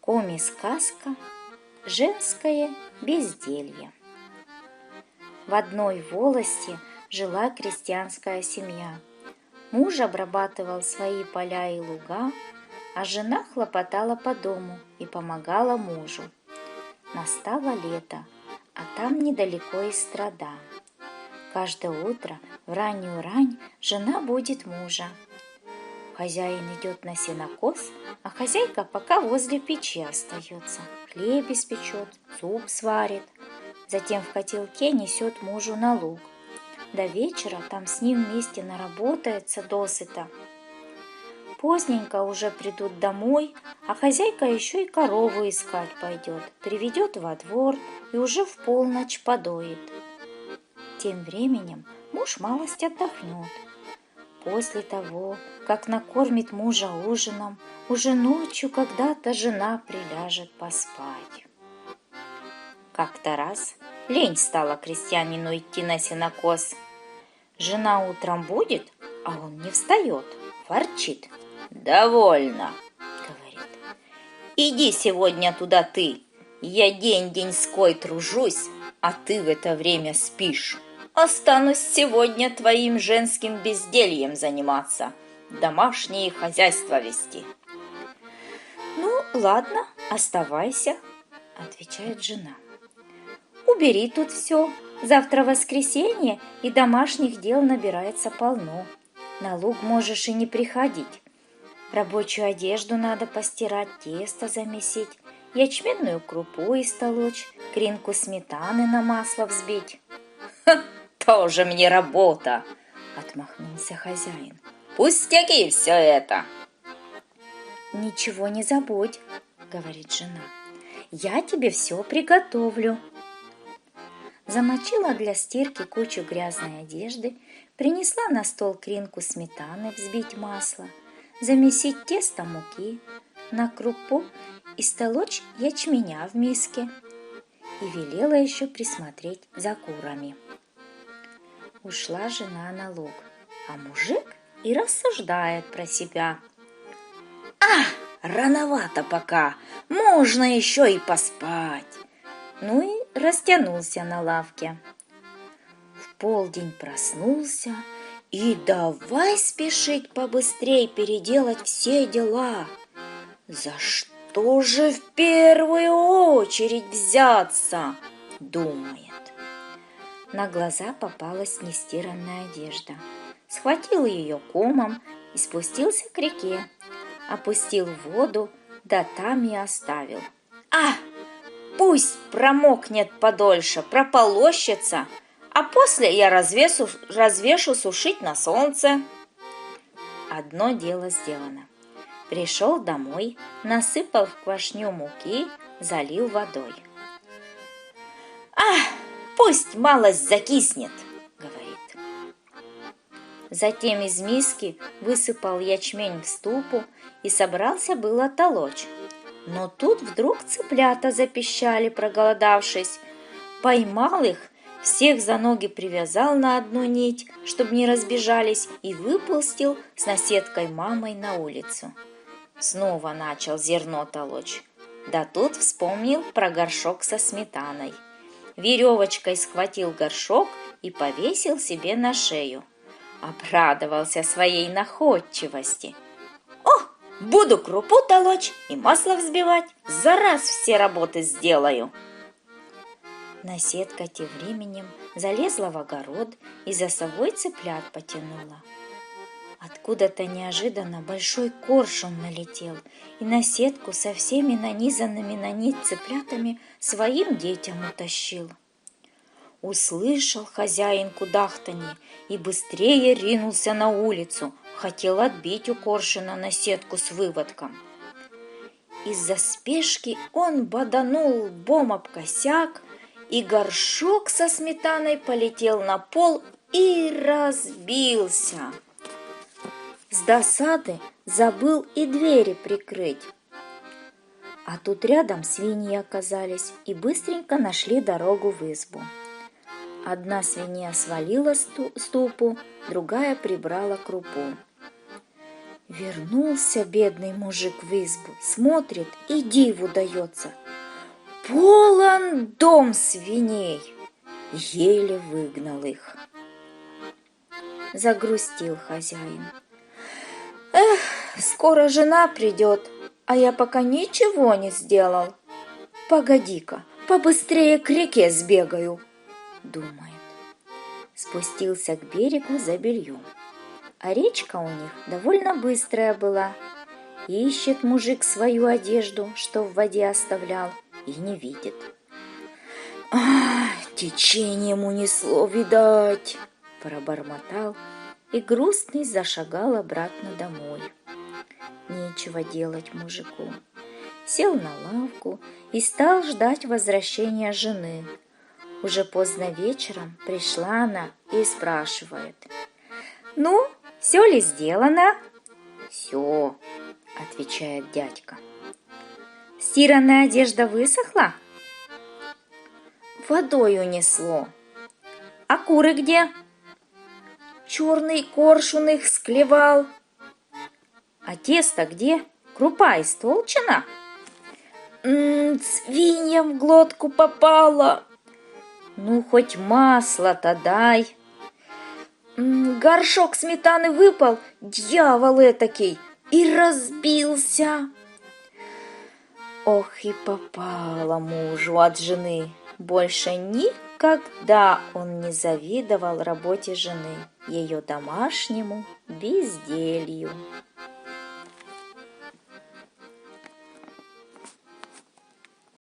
Коми-сказка «Женское безделье». В одной волости жила крестьянская семья. Муж обрабатывал свои поля и луга, а жена хлопотала по дому и помогала мужу. Настало лето, а там недалеко и страда. Каждое утро в раннюю рань жена будит мужа. Хозяин идет на сенокос, а хозяйка пока возле печи остается. Хлеб испечет, суп сварит. Затем в котелке несет мужу на луг. До вечера там с ним вместе наработается досыта. Поздненько уже придут домой, а хозяйка еще и корову искать пойдет, приведет во двор и уже в полночь подоит. Тем временем муж малость отдохнет. После того, как накормит мужа ужином, уже ночью когда-то жена приляжет поспать. Как-то раз лень стала крестьянину идти на сенокос. Жена утром будет, а он не встает, ворчит. «Довольно», — говорит. «Иди сегодня туда ты. Я день-деньской тружусь, а ты в это время спишь. Останусь сегодня твоим женским бездельем заниматься, домашнее хозяйство вести». «Ну, ладно, оставайся», — отвечает жена. «Убери тут все. Завтра воскресенье, и домашних дел набирается полно. На луг можешь и не приходить. Рабочую одежду надо постирать, тесто замесить, ячменную крупу истолочь, кринку сметаны на масло взбить». «Тоже мне работа!» — отмахнулся хозяин. «Пустяки все это!» «Ничего не забудь», — говорит жена. «Я тебе все приготовлю». Замочила для стирки кучу грязной одежды, принесла на стол кринку сметаны взбить масло, замесить тесто муки, на крупу истолочь ячменя в миске и велела еще присмотреть за курами. Ушла жена на луг, а мужик и рассуждает про себя. Рановато пока, можно еще и поспать. Ну и растянулся на лавке. В полдень проснулся и давай спешить побыстрей переделать все дела. За что же в первую очередь взяться, думает. На глаза попалась нестиранная одежда. Схватил ее комом и спустился к реке. Опустил в воду, да там и оставил. Пусть промокнет подольше, прополощется, а после я развешу сушить на солнце. Одно дело сделано. Пришел домой, насыпал в квашню муки, залил водой. Пусть малость закиснет, говорит. Затем из миски высыпал ячмень в ступу и собрался было толочь. Но тут вдруг цыплята запищали, проголодавшись. Поймал их, всех за ноги привязал на одну нить, чтобы не разбежались, и выпустил с наседкой мамой на улицу. Снова начал зерно толочь. Да тут вспомнил про горшок со сметаной. Веревочкой схватил горшок и повесил себе на шею. Обрадовался своей находчивости. Буду крупу толочь и масло взбивать, за раз все работы сделаю. Наседка тем временем залезла в огород и за собой цыплят потянула. Откуда-то неожиданно большой коршун налетел и наседку со всеми нанизанными на нить цыплятами своим детям утащил. Услышал хозяин кудахтанье и быстрее ринулся на улицу, хотел отбить у коршуна наседку с выводком. Из-за спешки он боданул лбом об косяк, и горшок со сметаной полетел на пол и разбился. С досады забыл и двери прикрыть. А тут рядом свиньи оказались и быстренько нашли дорогу в избу. Одна свинья свалила ступу, другая прибрала крупу. Вернулся бедный мужик в избу, смотрит и диву дается. Полон дом свиней. Еле выгнал их. Загрустил хозяин. Эх, скоро жена придет, а я пока ничего не сделал. Погоди-ка, побыстрее к реке сбегаю, думает. Спустился к берегу за бельем. А речка у них довольно быстрая была. Ищет мужик свою одежду, что в воде оставлял, и не видит. Течением унесло, видать, пробормотал и грустный зашагал обратно домой. Нечего делать мужику. Сел на лавку и стал ждать возвращения жены. Уже поздно вечером пришла она и спрашивает. «Ну, все ли сделано?» «Все», — отвечает дядька. «Стиранная одежда высохла?» «Водой унесло». «А куры где?» «Черный коршун их склевал». «А тесто где? Крупа истолчена?» «Свиньям в глотку попало». «Ну, хоть масло-то дай». «Горшок сметаны выпал, дьявол этакий, и разбился». Ох, и попало мужу от жены. Больше никогда он не завидовал работе жены, ее домашнему безделью.